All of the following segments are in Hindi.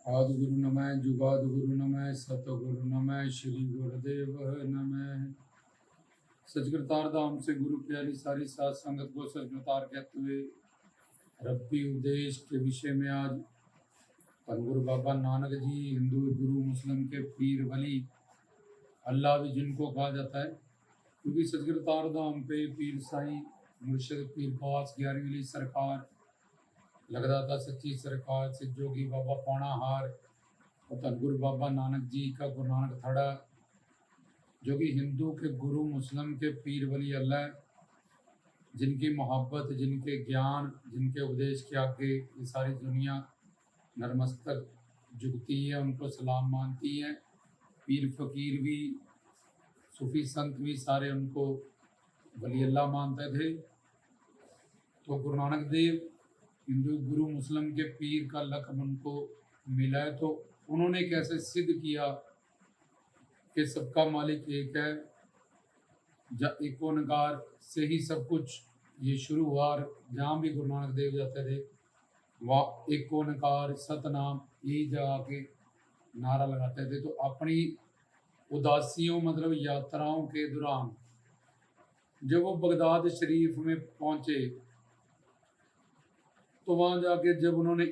आदि गुरु नमः जुगाद गुरु नमः सतगुरु नमः श्री गुरुदेव नमः। सचकृतार धाम से गुरु प्यारी सारी सात संगत को सचकृतार कहते हुए रब्बी उपदेश के विषय में आज गुरु बाबा नानक जी हिंदू गुरु मुस्लिम के पीर वली अल्लाह भी जिनको कहा जाता है, क्योंकि सचकृतार धाम पे पीर साईं मुर्शिद पीर पास 11वीं सरकार लगदाता सच्ची सरकार से जोगी बाबा पौना हार और गुरु बाबा नानक जी का गुरु नानक थड़ा, जो कि हिंदू के गुरु मुस्लिम के पीर वली अल्लाह, जिनकी मोहब्बत, जिनके ज्ञान, जिनके उपदेश के आगे ये सारी दुनिया नरमस्तक झुकती है, उनको सलाम मानती है। पीर फकीर भी, सूफी संत भी सारे उनको वली अल्लाह मानते थे। तो गुरु नानक देव हिंदू गुरु मुस्लिम के पीर का लक़ब उनको मिला है। तो उन्होंने कैसे सिद्ध किया कि सबका मालिक एक है, जब एकोनकार से ही सब कुछ ये शुरू हुआ। जहाँ भी गुरु नानक देव जाते थे वह एकोनकार सतनाम यही जगह के नारा लगाते थे। तो अपनी उदासियों मतलब यात्राओं के दौरान जब वो बगदाद शरीफ में पहुँचे तो वहाँ जाके जब उन्होंने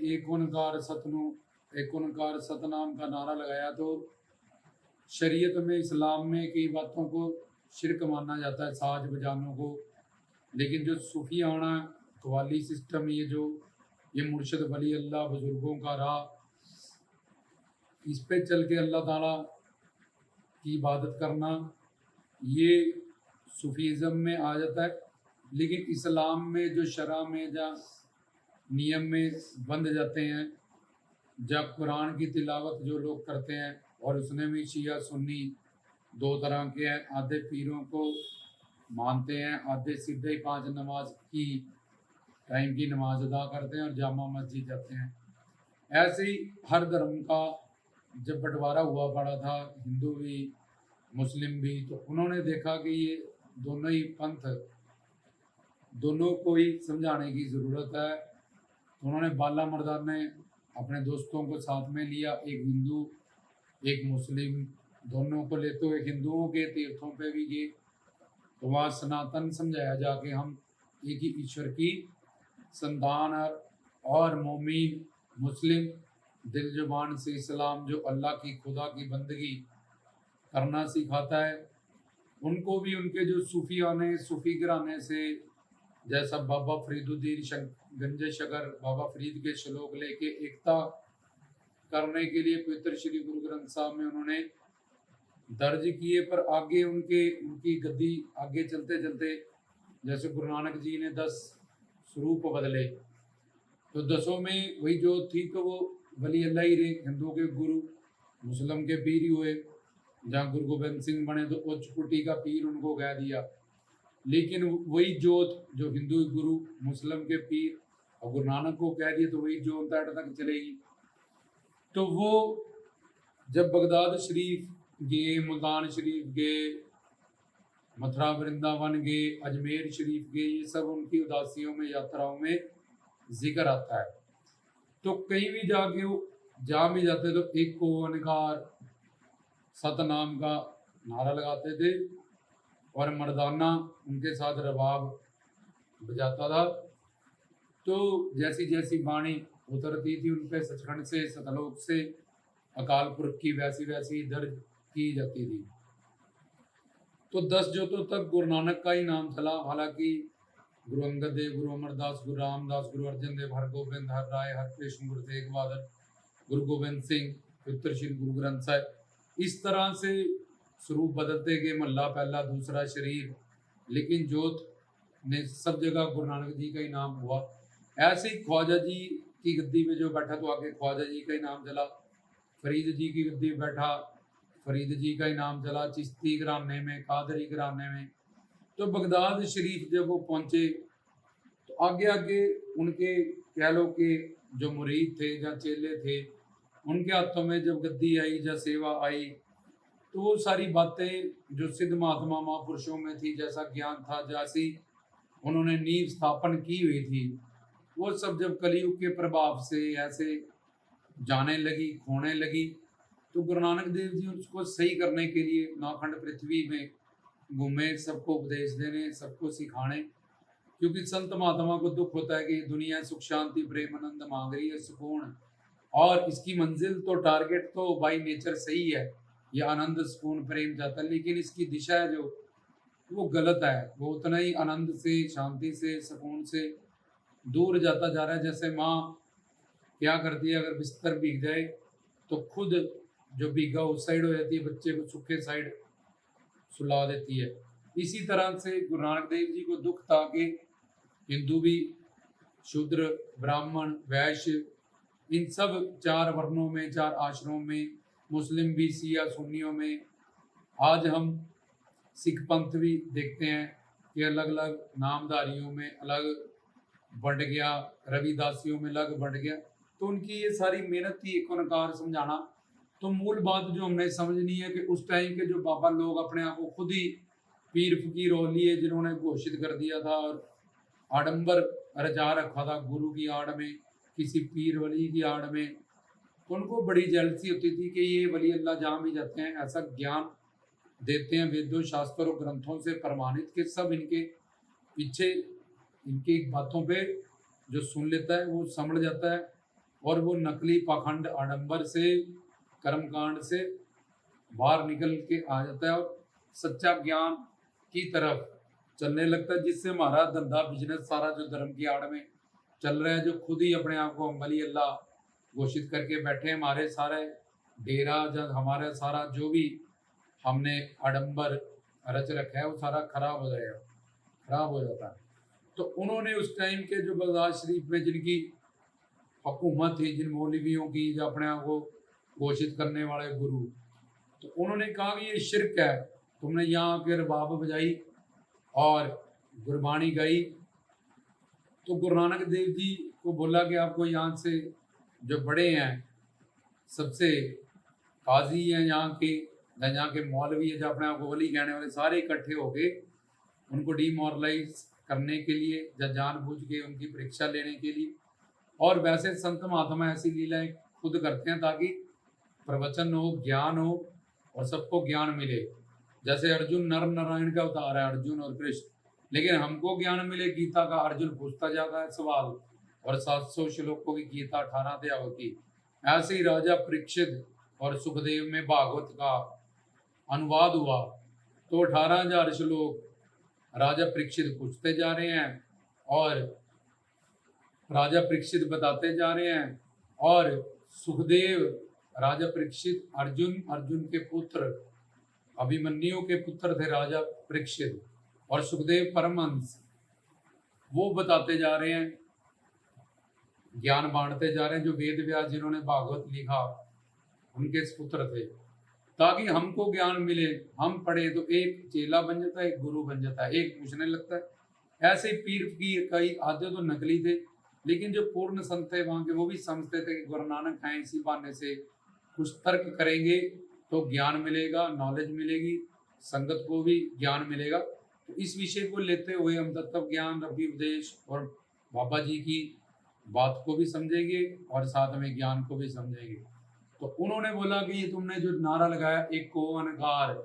एकोनकार सतनाम का नारा लगाया तो शरीयत में, इस्लाम में कई बातों को शिरक माना जाता है, साज बजानों को। लेकिन जो सूफियाना कवाली सिस्टम, ये मुर्शिद वली अल्लाह बुजुर्गों का राह, इस पे चल के अल्लाह ताला की इबादत करना, ये सूफीज़म में आ जाता है। लेकिन इस्लाम में जो शरा में जहाँ नियम में बंध जाते हैं, जब कुरान की तिलावत जो लोग करते हैं, और उसने भी शिया सुन्नी दो तरह के हैं, आधे पीरों को मानते हैं, आधे सीधे ही 5 नमाज की टाइम की नमाज अदा करते हैं और जामा मस्जिद जाते हैं। ऐसे ही हर धर्म का जब बंटवारा हुआ पड़ा था, हिंदू भी मुस्लिम भी, तो उन्होंने देखा कि ये दोनों ही पंथ, दोनों को ही समझाने की ज़रूरत है। तो उन्होंने बाला मर्दान ने अपने दोस्तों को साथ में लिया, एक हिंदू एक मुस्लिम, दोनों को लेते हुए हिंदुओं के तीर्थों पे भी गए। तो वहाँ सनातन समझाया जाके हम एक ही ईश्वर की संतान और मोमीन मुस्लिम दिल जुबान से इस्लाम जो अल्लाह की खुदा की बंदगी करना सिखाता है, उनको भी उनके जो सूफी घराने से, जैसा बाबा फरीदुद्दीन गंजे शकर बाबा फरीद के श्लोक लेके एकता करने के लिए पवित्र श्री गुरु ग्रंथ साहब में उन्होंने दर्ज किए। पर आगे उनकी गद्दी आगे चलते चलते, जैसे गुरु नानक जी ने 10 स्वरूप बदले, तो 10 में वही जो थी, तो वो वली अल्लाह ही रहे, हिंदुओं के गुरु मुस्लिम के पीर ही हुए। जहाँ गुरु गोबिंद सिंह बने तो उच्च कोटि का पीर उनको कह दिया। लेकिन वही जोत जो हिंदू गुरु मुस्लिम के पीर और गुरु नानक को कह दिया, तो वही जोत तक चलेगी। तो वो जब बगदाद शरीफ गए, मुल्तान शरीफ गए, मथुरा वृंदावन गए, अजमेर शरीफ गए, ये सब उनकी उदासियों में, यात्राओं में जिक्र आता है। तो कहीं भी जाके वो जहाँ भी जाते तो एक ओंकार सतनाम का नारा लगाते थे और मर्दाना उनके साथ रबाब बजाता था। तो जैसी जैसी वाणी उतरती थी उन पे सचखंड से, सतलोक से, अकाल पुरख की वैसी वैसी दर्ज की जाती थी। तो 10 जोतों तक गुरु नानक का ही नाम चला। हालांकि गुरु अंगद देव, गुरु अमरदास, गुरु रामदास, गुरु अर्जन देव, हर गोबिंद, हर राय, हर कृष्ण, गुरु तेग बहादुर, गुरु गोबिंद सिंह, पवित्र श्री गुरु ग्रंथ साहिब, इस तरह से स्वरूप बदलते गए, महला पहला दूसरा शरीर, लेकिन जोत ने सब जगह गुरु नानक जी का ही नाम हुआ। ऐसे ही ख्वाजा जी की गद्दी में जो बैठा तो आगे ख्वाजा जी का ही नाम चला, फरीद जी की गद्दी में बैठा फरीद जी का ही नाम चला, चिश्ती घराने में, कादरी घराने में। तो बगदाद शरीफ जब वो पहुँचे तो आगे आगे उनके कह लो कि जो मुरीद थे या चेले थे, उनके हाथों में जब गद्दी आई या सेवा आई, तो वो सारी बातें जो सिद्ध महात्मा महापुरुषों में थी, जैसा ज्ञान था, जैसी उन्होंने नींव स्थापन की हुई थी, वो सब जब कलयुग के प्रभाव से ऐसे जाने लगी, खोने लगी। तो गुरु नानक देव जी उसको सही करने के लिए नौखंड पृथ्वी में घूमे, सबको उपदेश देने, सबको सिखाने। क्योंकि संत महात्मा को दुख होता है कि दुनिया सुख शांति प्रेम आनंद मांग रही है, सुकून, और इसकी मंजिल तो टारगेट तो बाई नेचर सही है, ये आनंद सुकून प्रेम जाता है, लेकिन इसकी दिशा है जो वो गलत है। वो उतना ही आनंद से, शांति से, सुकून से दूर जाता जा रहा है। जैसे माँ क्या करती है, अगर बिस्तर भीग जाए तो खुद जो भीगा उस साइड हो जाती है, बच्चे को सूखे साइड सुला देती है। इसी तरह से गुरु नानक देव जी को दुख था कि हिंदू भी, शूद्र, ब्राह्मण, वैश्य, इन सब 4 वर्णों में, 4 आश्रमों में, मुस्लिम भी, सिया सुन्नियों में, आज हम सिख पंथ भी देखते हैं कि अलग अलग नामधारियों में अलग बंट गया, रविदासियों में अलग बंट गया। तो उनकी ये सारी मेहनत थी एक ओंकार समझाना। तो मूल बात जो हमने समझनी है कि उस टाइम के जो बाबा लोग अपने आप को खुद ही पीर फकीर औलिए जिन्होंने घोषित कर दिया था और आडंबर रचा रखा था गुरु की आड़ में, किसी पीर वली की आड़ में, तो उनको बड़ी जेलसी होती थी कि ये वली अल्लाह जहाँ भी जाते हैं ऐसा ज्ञान देते हैं वेदों शास्त्रों ग्रंथों से प्रमाणित कि सब इनके पीछे, इनकी बातों पे जो सुन लेता है वो समझ जाता है, और वो नकली पाखंड आडंबर से, कर्मकांड से बाहर निकल के आ जाता है और सच्चा ज्ञान की तरफ चलने लगता है, जिससे हमारा धंधा बिजनेस सारा जो धर्म की आड़ में चल रहा है, जो खुद ही अपने आप को हम वली अल्लाह घोषित करके बैठे हैं, हमारे सारे डेरा जब हमारा सारा जो भी हमने आडंबर रच रखा है वो सारा खराब हो जाएगा, खराब हो जाता है। तो उन्होंने उस टाइम के जो बगदाद शरीफ में जिनकी हुकूमत थी, जिन मौलवियों की, जो अपने आप को घोषित करने वाले गुरु, तो उन्होंने कहा कि ये शिरक है, तुमने यहाँ के रबाब बजाई और गुरबानी गाई। तो गुरु नानक देव जी को बोला कि आपको यहाँ से जो बड़े हैं, सबसे काजी हैं यहाँ के मौलवी हैं, जो अपने आप को वली कहने वाले, सारे इकट्ठे हो गए उनको डीमोरलाइज करने के लिए या जानबूझ के उनकी परीक्षा लेने के लिए। और वैसे संत महात्मा ऐसी लीलाएं खुद करते हैं ताकि प्रवचन हो, ज्ञान हो और सबको ज्ञान मिले। जैसे अर्जुन नर नारायण का अवतार है, अर्जुन और कृष्ण, लेकिन हमको ज्ञान मिले गीता का, अर्जुन पूछता जाता है सवाल, और 700 श्लोकों की गीता 18 अध्यायों की। ऐसे ही राजा परीक्षित और सुखदेव में भागवत का अनुवाद हुआ, तो 18,000 श्लोक राजा परीक्षित पूछते जा रहे हैं और राजा परीक्षित बताते जा रहे हैं, और सुखदेव राजा परीक्षित, अर्जुन के पुत्र, अभिमन्यु के पुत्र थे राजा परीक्षित, और सुखदेव परमहंस वो बताते जा रहे हैं, ज्ञान बांटते जा रहे हैं। जो वेद व्यास जिन्होंने भागवत लिखा उनके पुत्र थे, ताकि हमको ज्ञान मिले। हम पढ़े तो एक चेला बन जाता है, एक गुरु बन जाता है, एक पूछने लगता है। ऐसे पीर फकीर कई आधे तो नकली थे, लेकिन जो पूर्ण संत थे वहाँ के, वो भी समझते थे कि गुरु नानक हैं, इसी बहाने से कुछ तर्क करेंगे तो ज्ञान मिलेगा, नॉलेज मिलेगी, संगत को भी ज्ञान मिलेगा। तो इस विषय को लेते हुए हम तत्व ज्ञान, रवि उपदेश और बाबा जी की बात को भी समझेंगे और साथ में ज्ञान को भी समझेंगे। तो उन्होंने बोला कि ये तुमने जो नारा लगाया एक ओंकार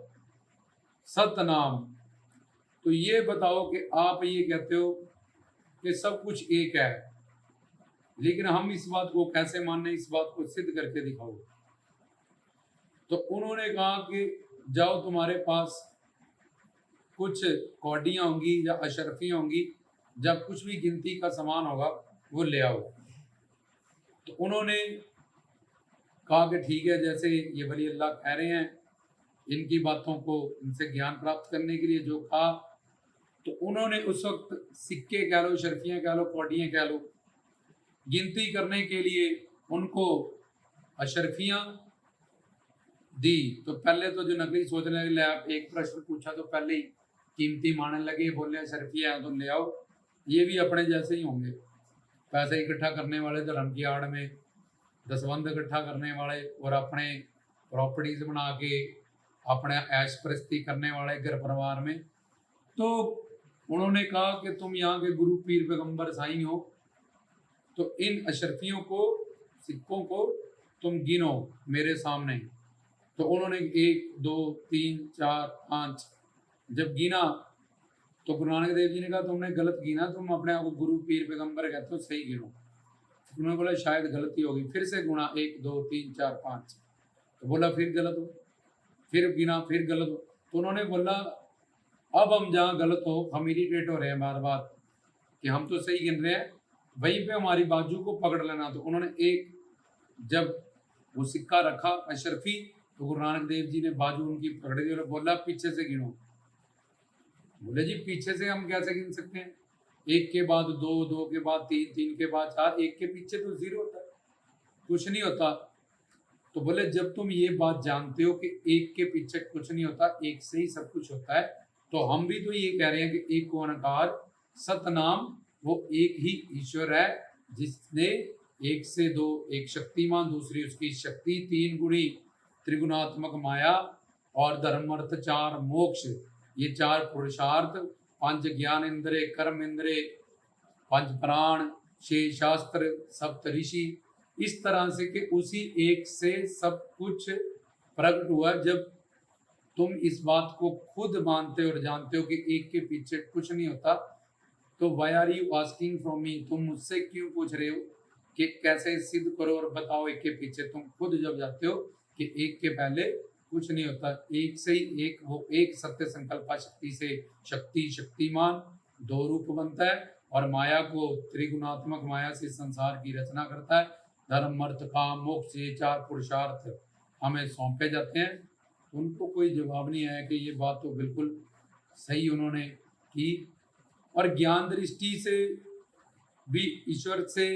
सतनाम, तो ये बताओ कि आप ये कहते हो कि सब कुछ एक है, लेकिन हम इस बात को कैसे माने, इस बात को सिद्ध करके दिखाओ। तो उन्होंने कहा कि जाओ, तुम्हारे पास कुछ कौडियाँ होंगी या अशरफियाँ होंगी, जब कुछ भी गिनती का सामान होगा वो ले आओ। तो उन्होंने कहा कि ठीक है, जैसे ये वली अल्लाह कह रहे हैं, इनकी बातों को, इनसे ज्ञान प्राप्त करने के लिए जो कहा, तो उन्होंने उस वक्त सिक्के कह लो, शर्फियाँ कह लो, कौडियाँ कह लो, गिनती करने के लिए उनको अशरफियाँ दी। तो पहले तो जो नकली सोचने लगे, आप एक प्रश्न पूछा तो पहले ही कीमती मानने लगे, बोले अशरफियाँ हैं तो ले आओ, ये भी अपने जैसे ही होंगे, पैसे इकट्ठा करने वाले धर्म की आड़ में, दसवंध इकट्ठा करने वाले और अपने प्रॉपर्टीज बना के अपने ऐश प्रस्ती करने वाले घर परिवार में। तो उन्होंने कहा कि तुम यहाँ के गुरु पीर पैगंबर साईं हो, तो इन अशरफियों को, सिक्कों को तुम गिनो मेरे सामने। तो उन्होंने 1 2 3 4 5 जब गिना तो गुरु नानक देव जी ने कहा तुमने गलत गिना, तुम अपने आप को गुरु पीर पैगंबर कहते हो, सही गिनो। उन्होंने बोला शायद गलती होगी, फिर से गुना 1 2 3 4 5। तो बोला फिर गलत हो, फिर गिना फिर गलत हो। तो उन्होंने बोला अब हम जहाँ गलत हो हम इरिटेट हो रहे हैं बार बार कि हम तो सही गिन रहे हैं, वहीं पे हमारी बाजू को पकड़ लेना। तो उन्होंने एक जब वो सिक्का रखा अशरफी, तो गुरु नानक देव जी ने बाजू उनकी पकड़ दी और बोला पीछे से गिनो। बोले जी पीछे से हम कैसे गिन सकते हैं, 1 के बाद 2, 2 के बाद 3, 3 के बाद 4, 1 के पीछे तो 0 होता है, कुछ नहीं होता। तो बोले जब तुम ये बात जानते हो कि 1 के पीछे कुछ नहीं होता, 1 से ही सब कुछ होता है, तो हम भी तो ये कह रहे हैं कि एक ओंकार सतनाम वो एक ही ईश्वर है, जिसने 1 से 2 एक शक्तिमान, दूसरी उसकी शक्ति 3 गुणी त्रिगुणात्मक माया और धर्म अर्थ 4 मोक्ष, ये 4 पुरुषार्थ, 5 ज्ञान इंद्रिय, कर्म इंद्रिय, 5 प्राण, 6 शास्त्र, 7 ऋषि, इस तरह से कि उसी एक से सब कुछ प्रकट हुआ। जब तुम इस बात को खुद मानते हो और जानते हो कि एक के पीछे कुछ नहीं होता, तो why are you asking from me, तुम मुझसे क्यों पूछ रहे हो कि कैसे सिद्ध करो और बताओ एक के पीछे। तुम खुद जब जाते हो कि एक के पहले कुछ नहीं होता, एक से ही एक, वो एक सत्य संकल्पा शक्ति से शक्ति शक्तिमान 2 रूप बनता है और माया को त्रिगुणात्मक माया से संसार की रचना करता है। धर्म अर्थ काम मोक्ष, ये 4 पुरुषार्थ हमें सौंपे जाते हैं। उनको कोई जवाब नहीं आया कि ये बात तो बिल्कुल सही उन्होंने की। और ज्ञान दृष्टि से भी ईश्वर से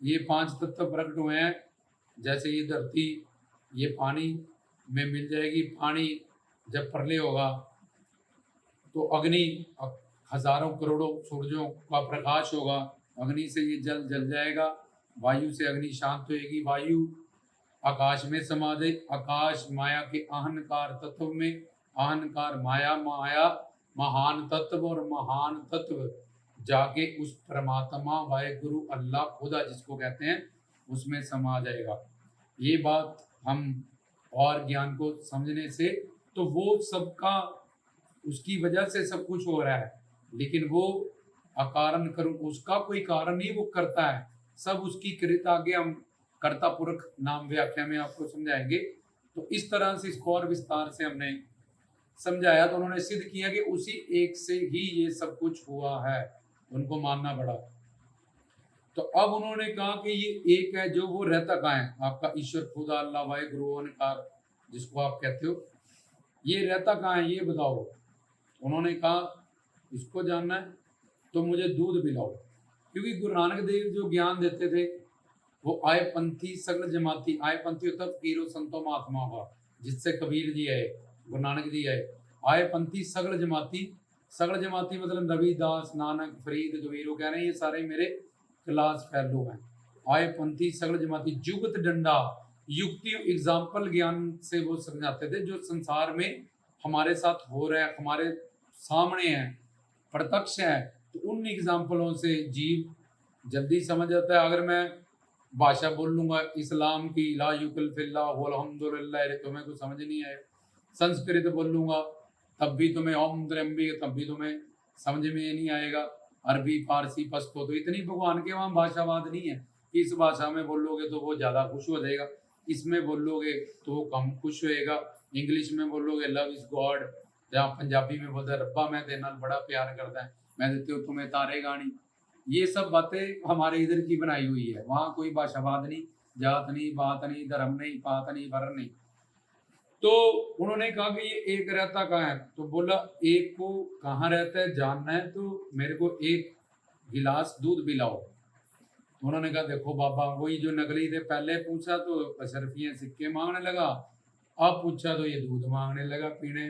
ये 5 तत्व प्रकट हुए हैं। जैसे ये धरती ये पानी में मिल जाएगी, पानी जब प्रलय होगा तो अग्नि हजारों करोड़ों सूरजों का प्रकाश होगा, अग्नि से ये जल जल जाएगा, वायु से अग्नि शांत होएगी, वायु आकाश में समा जाए, आकाश माया के अहंकार तत्व में, अहंकार माया, माया महान तत्व और महान तत्व जाके उस परमात्मा वाहेगुरु अल्लाह खुदा जिसको कहते हैं उसमें समा जाएगा। ये बात हम और ज्ञान को समझने से, तो वो सबका उसकी वजह से सब कुछ हो रहा है, लेकिन वो अकारण करूं, उसका कोई कारण नहीं, वो करता है सब उसकी कृत। आगे हम कर्ता पुरख नाम व्याख्या में आपको समझाएंगे। तो इस तरह से इसको और विस्तार से हमने समझाया। तो उन्होंने सिद्ध किया कि उसी एक से ही ये सब कुछ हुआ है, उनको मानना पड़ा। तो अब उन्होंने कहा कि ये एक है जो वो रहता कहाँ है, आपका ईश्वर खुदा अल्लाह वाहेगुरु ओंकार जिसको आप कहते हो, ये रहता कहाँ है ये बताओ। उन्होंने कहा इसको जानना है तो मुझे दूध पिलाओ, क्योंकि गुरु नानक देव जो ज्ञान देते थे वो आय पंथी सगल जमाती, आय पंथी होता फकीरो संतो महात्मा हुआ, जिससे कबीर जी आए, गुरु नानक जी आए। आय पंथी सगल जमाती, सगल जमाती मतलब रविदास, नानक, फरीद, कबीर, कह रहे हैं ये सारे मेरे क्लास फेलो हैं। आय पंथी सगल जमाती, जुगत डंडा, युक्ति एग्जाम्पल ज्ञान से वो समझाते थे जो संसार में हमारे साथ हो रहा है, हमारे सामने है, प्रत्यक्ष है। तो उन एग्जाम्पलों से जीव जल्दी समझ जाता है। अगर मैं भाषा बोल लूंगा इस्लाम की ला युकल फिल्ला अल्हम्दुलिल्लाह, तुम्हें कुछ समझ नहीं आए। संस्कृत बोल लूंगा तब भी तुम्हें ओम त्र्यंबी, तब भी तुम्हें समझ में नहीं आएगा। अरबी, फारसी, पश्तो, तो इतनी भगवान के वहाँ भाषावाद नहीं है कि इस भाषा में बोलोगे तो वो ज़्यादा खुश हो जाएगा, इसमें बोलोगे तो वो कम खुश होएगा, इंग्लिश में बोलोगे लव इज गॉड, जहाँ पंजाबी में बोलते रब्बा मैं तेरे नाल बड़ा प्यार करता है, मैं देती हूँ तुम्हें तारे गानी। ये सब बातें हमारे इधर की बनाई हुई है, वहाँ कोई भाषावाद नहीं, जात नहीं, बात नहीं, धर्म नहीं, पात नहीं, वर्ण नहीं। तो उन्होंने कहा कि ये एक रहता कहाँ है, तो बोला एक को कहाँ रहता है जानना है तो मेरे को 1 गिलास दूध पिलाओ। तो उन्होंने कहा देखो बाबा, वही जो नकली थे, पहले पूछा तो अशरफियाँ सिक्के मांगने लगा, अब पूछा तो ये दूध मांगने लगा पीने।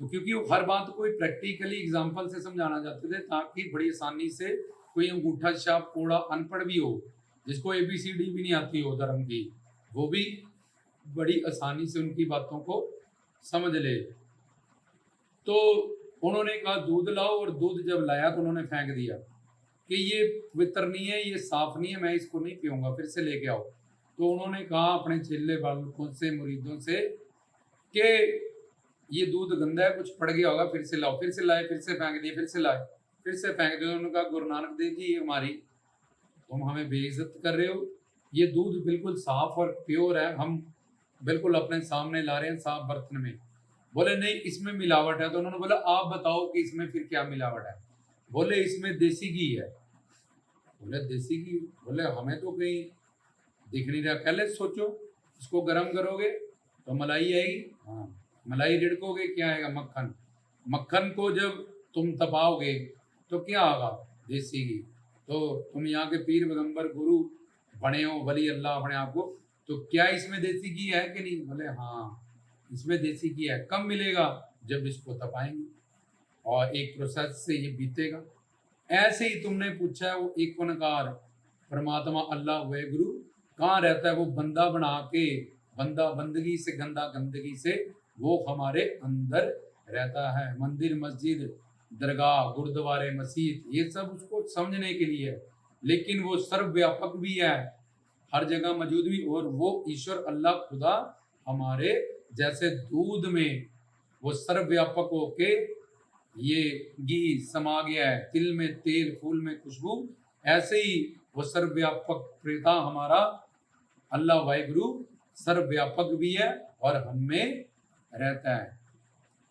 तो क्योंकि वो हर बात कोई प्रैक्टिकली एग्जाम्पल से समझाना चाहते थे ताकि बड़ी आसानी से कोई अंगूठा छाप कोड़ा अनपढ़ भी हो, जिसको ABCD भी नहीं आती हो धर्म की, वो भी बड़ी आसानी से उनकी बातों को समझ ले। तो उन्होंने कहा दूध लाओ, और दूध जब लाया तो उन्होंने फेंक दिया कि ये पवित्र नहीं है, ये साफ नहीं है, मैं इसको नहीं पीऊंगा, फिर से लेके आओ। तो उन्होंने कहा अपने चेले बालकों से, मुरीदों से कि ये दूध गंदा है, कुछ पड़ गया होगा, फिर से लाओ। फिर से लाए, फिर से फेंक दिए, फिर से लाए, फिर से फेंक दिए। उन्होंने कहा गुरु नानक देव जी, हमारी तुम हमें बेइज्जत कर रहे हो, ये दूध बिल्कुल साफ और प्योर है, हम बिल्कुल अपने सामने ला रहे हैं साफ बर्तन में। बोले नहीं, इसमें मिलावट है। तो उन्होंने बोला आप बताओ कि इसमें फिर क्या मिलावट है। बोले इसमें देसी घी है। बोले देसी घी? बोले हमें तो कहीं दिख नहीं रहा। पहले सोचो, इसको गर्म करोगे तो मलाई आएगी, हाँ, मलाई रिड़कोगे क्या आएगा? मक्खन। मक्खन को जब तुम तपाओगे तो क्या होगा? देसी घी। तो तुम यहाँ के पीर पैगंबर गुरु बने हो, वली अल्लाह अपने आप को, तो क्या इसमें देसी घी है कि नहीं? बोले हाँ, इसमें देसी घी है। कब मिलेगा? जब इसको तपाएंगे और एक प्रोसेस से ये बीतेगा। ऐसे ही तुमने पूछा है वो एक ओंकार परमात्मा अल्लाह हुए गुरु कहाँ रहता है? वो बंदा बना के, बंदा बंदगी से, गंदा गंदगी से, वो हमारे अंदर रहता है। मंदिर, मस्जिद, दरगाह, गुरुद्वारे, मस्जिद, ये सब उसको समझने के लिए है, लेकिन वो सर्वव्यापक भी है, हर जगह मौजूद भी। और वो ईश्वर अल्लाह खुदा हमारे जैसे दूध में वो सर्वव्यापक होके ये घी समा गया है, तिल में तेल, फूल में खुशबू, ऐसे ही वो सर्वव्यापक प्रेता हमारा अल्लाह वाहिगुरु सर्वव्यापक भी है और हम में रहता है।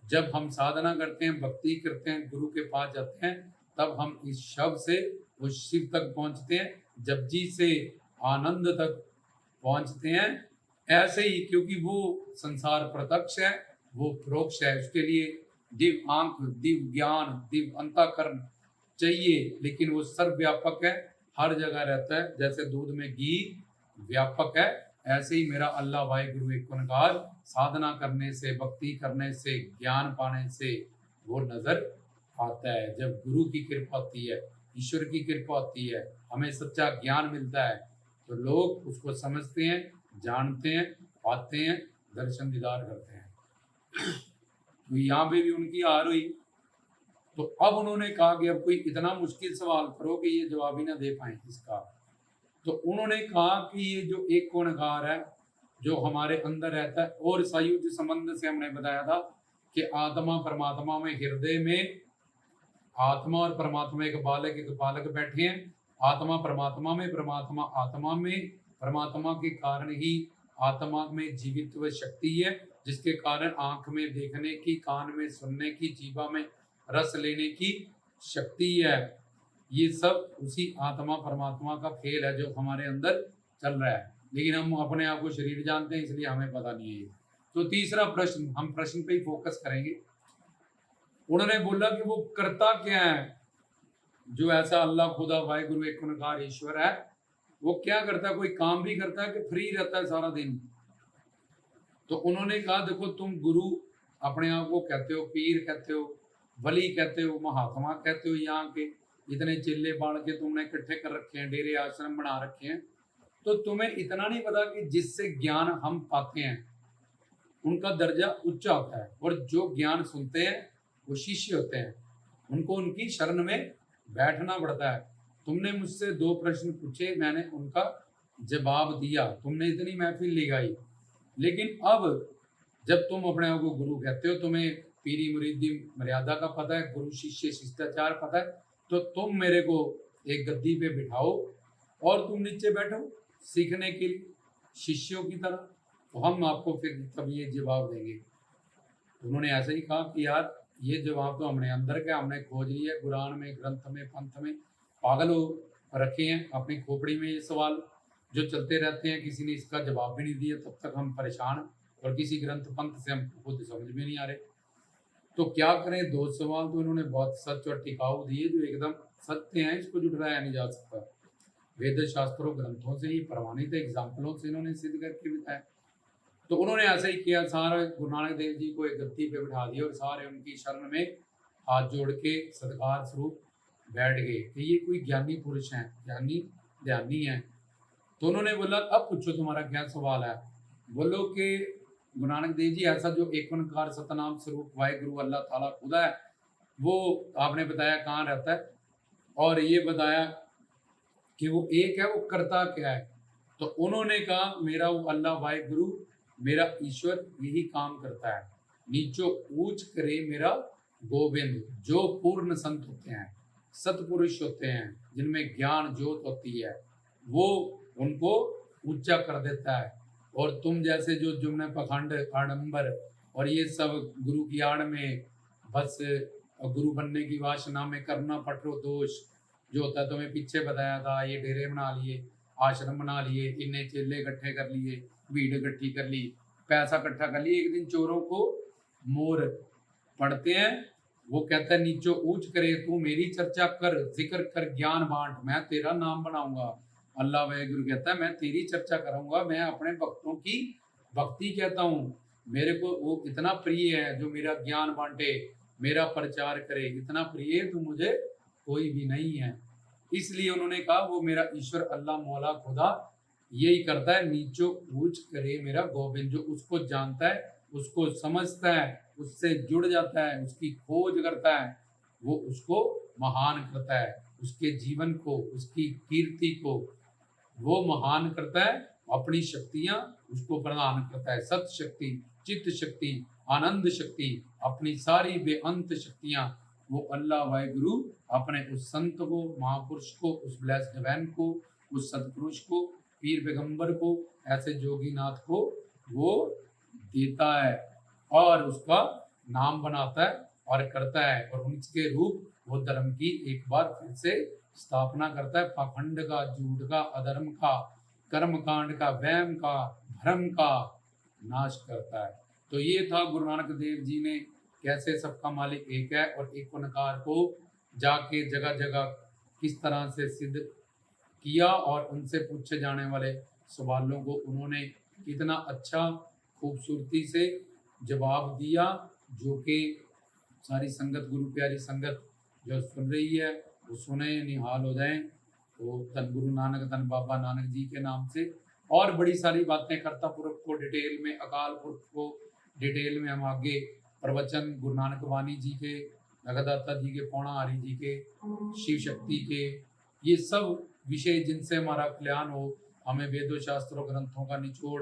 जब हम साधना करते हैं, भक्ति करते हैं, गुरु के पास जाते हैं, तब हम इस शब्द से उस शिव तक पहुंचते हैं, जपजी से आनंद तक पहुंचते हैं। ऐसे ही, क्योंकि वो संसार प्रत्यक्ष है, वो परोक्ष है, उसके लिए दिव्य आंख, दिव्य ज्ञान, दिव्य अंतःकरण चाहिए, लेकिन वो सर्वव्यापक है, हर जगह रहता है। जैसे दूध में घी व्यापक है, ऐसे ही मेरा अल्लाह वाहिगुरु एक ओंकार साधना करने से, भक्ति करने से, ज्ञान पाने से वो नजर आता है। जब गुरु की कृपा होती है, ईश्वर की कृपा होती है, हमें सच्चा ज्ञान मिलता है, तो लोग उसको समझते हैं, जानते हैं, पाते हैं, दर्शन दीदार करते हैं। तो यहाँ पे भी उनकी हार हुई। तो अब उन्होंने कहा कि अब कोई इतना मुश्किल सवाल करो कि ये जवाब ही ना दे पाए इसका। तो उन्होंने कहा कि ये जो एक ओंकार है जो हमारे अंदर रहता है, और सायुज्य संबंध से हमने बताया था कि आत्मा परमात्मा में, हृदय में आत्मा और परमात्मा एक बालक बैठे हैं। आत्मा परमात्मा में, परमात्मा आत्मा में, परमात्मा के कारण ही आत्मा में जीवित्व शक्ति है, जिसके कारण आंख में देखने की, कान में सुनने की, जीवा में रस लेने की शक्ति है। ये सब उसी आत्मा परमात्मा का खेल है जो हमारे अंदर चल रहा है, लेकिन हम अपने आप को शरीर जानते हैं, इसलिए हमें पता नहीं है। तो तीसरा प्रश्न, हम प्रश्न पे ही फोकस करेंगे। उन्होंने बोला कि वो करता क्या है जो ऐसा अल्लाह खुदा वाहिगुरु एक ओंकार ईश्वर है, वो क्या करता है? कोई काम भी करता है कि फ्री रहता है सारा दिन? तो उन्होंने कहा देखो, तुम गुरु अपने आप को कहते हो, पीर कहते हो, वली कहते हो, महात्मा कहते हो, यहाँ के इतने चिल्ले बाढ़ के तुमने इकट्ठे कर रखे हैं, डेरे आश्रम बना रखे हैं, तो तुम्हें इतना नहीं पता कि जिससे ज्ञान हम पाते हैं उनका दर्जा ऊंचा होता है, और जो ज्ञान सुनते हैं वो शिष्य होते हैं, उनको उनकी शरण में बैठना पड़ता है। तुमने मुझसे 2 प्रश्न पूछे, मैंने उनका जवाब दिया, तुमने इतनी महफिल लगाई, लेकिन अब जब तुम अपने आप को गुरु कहते हो, तुम्हें पीरी मुरीदी मर्यादा का पता है, गुरु शिष्य शिष्टाचार पता है, तो तुम मेरे को एक गद्दी पे बिठाओ और तुम नीचे बैठो सीखने के लिए शिष्यों की तरह, तो हम आपको फिर तब ये जवाब देंगे। उन्होंने ऐसे ही कहा कि यार ये जवाब तो हमने अंदर के हमने खोज लिया, कुरान में, ग्रंथ में, पंथ में पागल हो रखे हैं अपनी खोपड़ी में, ये सवाल जो चलते रहते हैं, किसी ने इसका जवाब भी नहीं दिया, तब तक हम परेशान, और किसी ग्रंथ पंथ से हम खुद समझ में नहीं आ रहे, तो क्या करें। 2 सवाल तो इन्होंने बहुत सच और टिकाऊ दिए जो एकदम सत्य हैं, इसको जुटलाया नहीं जा सकता। वेद शास्त्रों ग्रंथों से ही प्रमाणित एग्जाम्पलों से इन्होंने सिद्ध करके बताया। तो उन्होंने ऐसा ही किया, सारे गुरु नानक देव जी को एक गद्दी पे बिठा दिया और सारे उनकी शरण में हाथ जोड़ के सत्कार स्वरूप बैठ गए कि ये कोई ज्ञानी पुरुष हैं, ज्ञानी ध्यानी हैं। तो उन्होंने बोला अब पूछो तुम्हारा क्या सवाल है। बोलो कि गुरु नानक देव जी, ऐसा जो एक ओंकार सतनाम स्वरूप वाहिगुरु अल्लाह ताला खुदा है, वो आपने बताया कहाँ रहता है, और ये बताया कि वो एक है, वो करता क्या है। तो उन्होंने कहा मेरा वो अल्लाह वाहिगुरु, मेरा ईश्वर यही काम करता है, नीचो ऊंच करे मेरा गोविंद। जो पूर्ण संत होते हैं, सतपुरुष होते हैं, जिनमें ज्ञान ज्योत होती है, वो उनको ऊंचा कर देता है। और तुम जैसे जो जुम्ने पखंड आडंबर और ये सब गुरु की आड़ में बस गुरु बनने की वासना में करना पटरो दोष जो होता है, तुम्हें पीछे बताया था, ये डेरे बना लिए, आश्रम बना लिए, इन्हें चेले इकट्ठे कर लिए, भीड़ इकट्ठी कर ली, पैसा इकट्ठा कर लिए। एक दिन चोरों को मोर पढ़ते हैं, वो कहता है नीचो ऊंच करे तू मेरी चर्चा कर, जिक्र कर ज्ञान बांट, मैं तेरा नाम बनाऊंगा। अल्लाह वाहिगुरु कहता है मैं तेरी चर्चा करूंगा, मैं अपने भक्तों की भक्ति कहता हूँ, मेरे को वो इतना प्रिय है जो मेरा ज्ञान बांटे, मेरा प्रचार करे, इतना प्रिय तो मुझे कोई भी नहीं है। इसलिए उन्होंने कहा वो मेरा ईश्वर अल्लाह मौला खुदा यही करता है, नीचो ऊंच करे मेरा गोविंद। जो उसको जानता है, उसको समझता है, उससे जुड़ जाता है, उसकी खोज करता है, वो उसको महान करता है, उसके जीवन को, उसकी कीर्ति को वो महान करता है, अपनी शक्तियां उसको प्रदान करता है, सत शक्ति, चित्त शक्ति, आनंद शक्ति, अपनी सारी बेअंत शक्तियां वो अल्लाह वाहिगुरु अपने उस संत को, महापुरुष को, उस ब्लेस्ड डिवाइन को, उस सतपुरुष को, पीर पैगंबर को, ऐसे जोगीनाथ को वो देता है और उसका नाम बनाता है और करता है, और उनके रूप वो धर्म की एक बार फिर से स्थापना करता है। पाखंड का, झूठ का, अधर्म का, कर्म कांड का, वहम का, भ्रम का नाश करता है। तो ये था गुरु नानक देव जी ने कैसे सबका मालिक एक है और एक ओंकार को जाके जगह जगह किस तरह से सिद्ध किया, और उनसे पूछे जाने वाले सवालों को उन्होंने कितना अच्छा खूबसूरती से जवाब दिया, जो कि सारी संगत, गुरु प्यारी संगत जो सुन रही है वो सुने, निहाल हो जाएं। तो धन गुरु नानक, धन बाबा नानक जी के नाम से और बड़ी सारी बातें, करता पुरख को डिटेल में, अकाल पुरख को डिटेल में हम आगे प्रवचन गुरु नानक वाणी जी के, जगदाता जी के, पौणा हरि जी के, शिव शक्ति के, ये सब विषय जिनसे हमारा कल्याण हो, हमें वेदों शास्त्रों ग्रंथों का निचोड़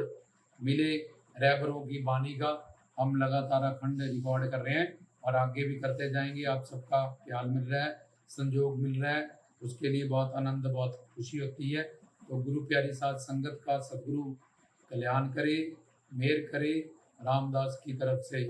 मिले, रहबरों की वाणी का हम लगातार अखंड रिकॉर्ड कर रहे हैं और आगे भी करते जाएंगे। आप सबका ख्याल मिल रहा है, संजोग मिल रहा है, उसके लिए बहुत आनंद, बहुत खुशी होती है। तो गुरु प्यारी साथ संगत का सदगुरु कल्याण करे, मेहर करे, रामदास की तरफ से।